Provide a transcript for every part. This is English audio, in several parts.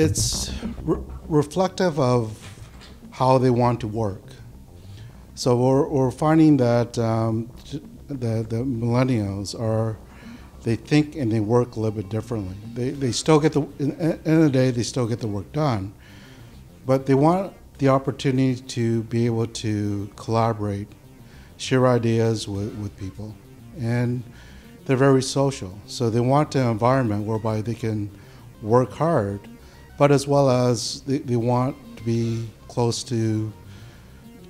It's reflective of how they want to work. So we're finding that the millennials they think and they work a little bit differently. They still get in the end of the day, they still get the work done, but they want the opportunity to be able to collaborate, share ideas with people, and they're very social. So they want an environment whereby they can work hard, but as well as they want to be close to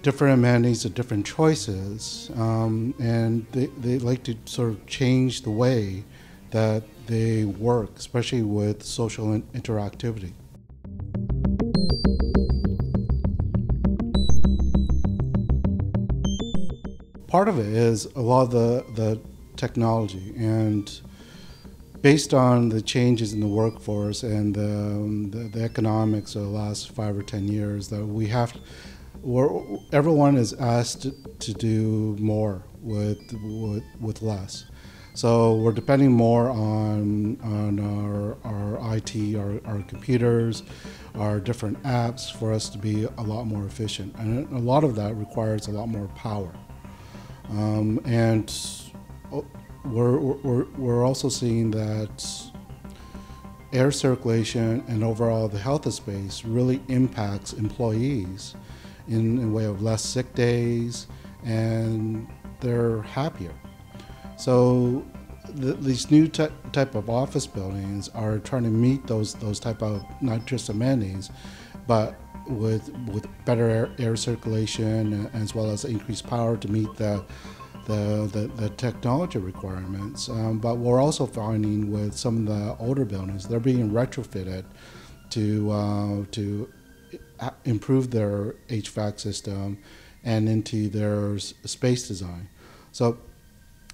different amenities and different choices, and they like to sort of change the way that they work, especially with social interactivity. Part of it is a lot of the technology, and based on the changes in the workforce and the economics of the last 5 or 10 years, that everyone is asked to do more with less. So we're depending more on our IT, our computers, our different apps for us to be a lot more efficient. And a lot of that requires a lot more power. And we're also seeing that air circulation and overall the health of space really impacts employees in a way of less sick days, and they're happier. So these new type of office buildings are trying to meet those type of not just amenities, but with better air circulation as well as increased power to meet the technology requirements. But we're also finding with some of the older buildings, they're being retrofitted to improve their HVAC system and into their space design. So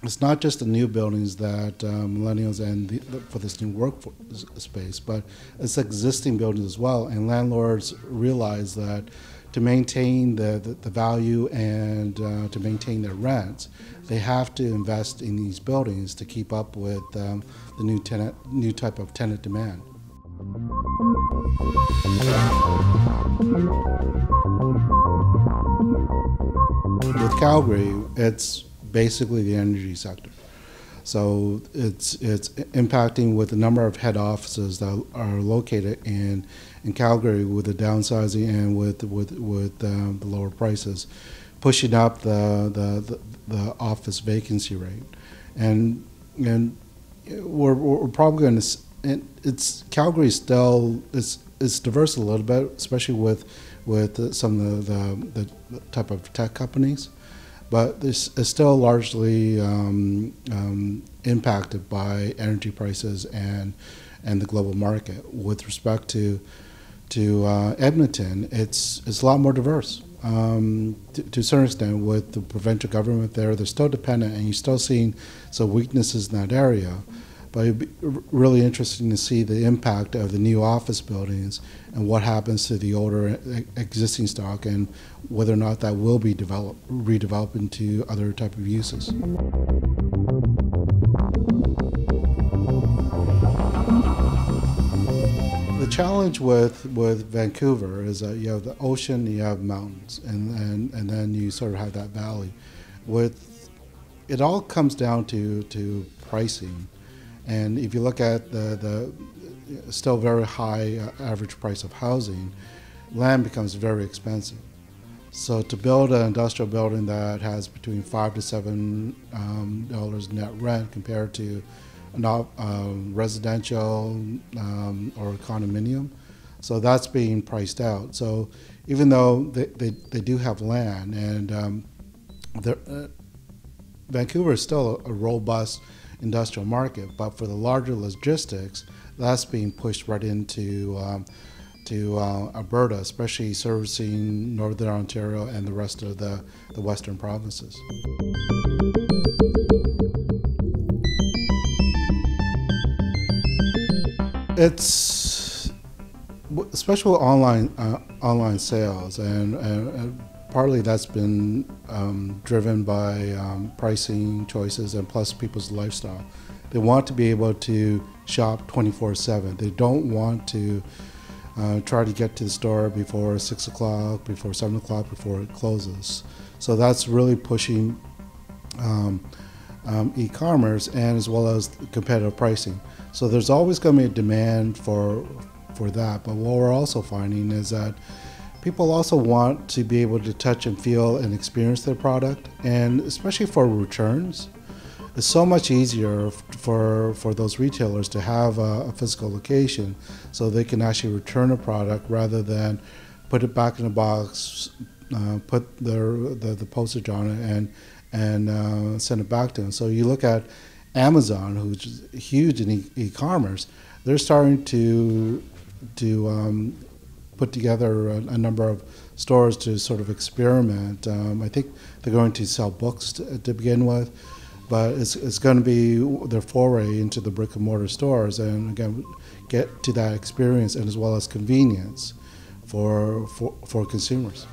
it's not just the new buildings that millennials and for this new workforce space, but it's existing buildings as well. And landlords realize that to maintain the value and to maintain their rents, they have to invest in these buildings to keep up with the new type of tenant demand. With Calgary, it's basically the energy sector. So it's impacting with the number of head offices that are located in Calgary, with the downsizing and with the lower prices, pushing up the office vacancy rate, and we're probably going to. It's Calgary still it's diverse a little bit, especially with some of the type of tech companies. But this is still largely impacted by energy prices and the global market. With respect to Edmonton, it's a lot more diverse. To a certain extent, with the provincial government there, they're still dependent, and you're still seeing some weaknesses in that area. But it'd be really interesting to see the impact of the new office buildings and what happens to the older existing stock, and whether or not that will be redeveloped into other type of uses. The challenge with Vancouver is that you have the ocean, you have mountains, and then you sort of have that valley. It all comes down to pricing. And if you look at the still very high average price of housing, land becomes very expensive. So to build an industrial building that has between $5 to $7 net rent compared to residential or condominium, so that's being priced out. So even though they do have land, and Vancouver is still a robust industrial market, but for the larger logistics, that's being pushed right into Alberta, especially servicing Northern Ontario and the rest of the western provinces. It's especially online sales, and partly that's been driven by pricing choices and plus people's lifestyle. They want to be able to shop 24/7. They don't want to try to get to the store before 6 o'clock, before 7 o'clock, before it closes. So that's really pushing e-commerce, and as well as competitive pricing. So there's always going to be a demand for that. But what we're also finding is that people also want to be able to touch and feel and experience their product, and especially for returns. It's so much easier for those retailers to have a physical location so they can actually return a product rather than put it back in a box, put the postage on it, and send it back to them. So you look at Amazon, who's huge in e-commerce, they're starting to put together a number of stores to sort of experiment. I think they're going to sell books to begin with, but it's going to be their foray into the brick and mortar stores, and again get to that experience and as well as convenience for consumers.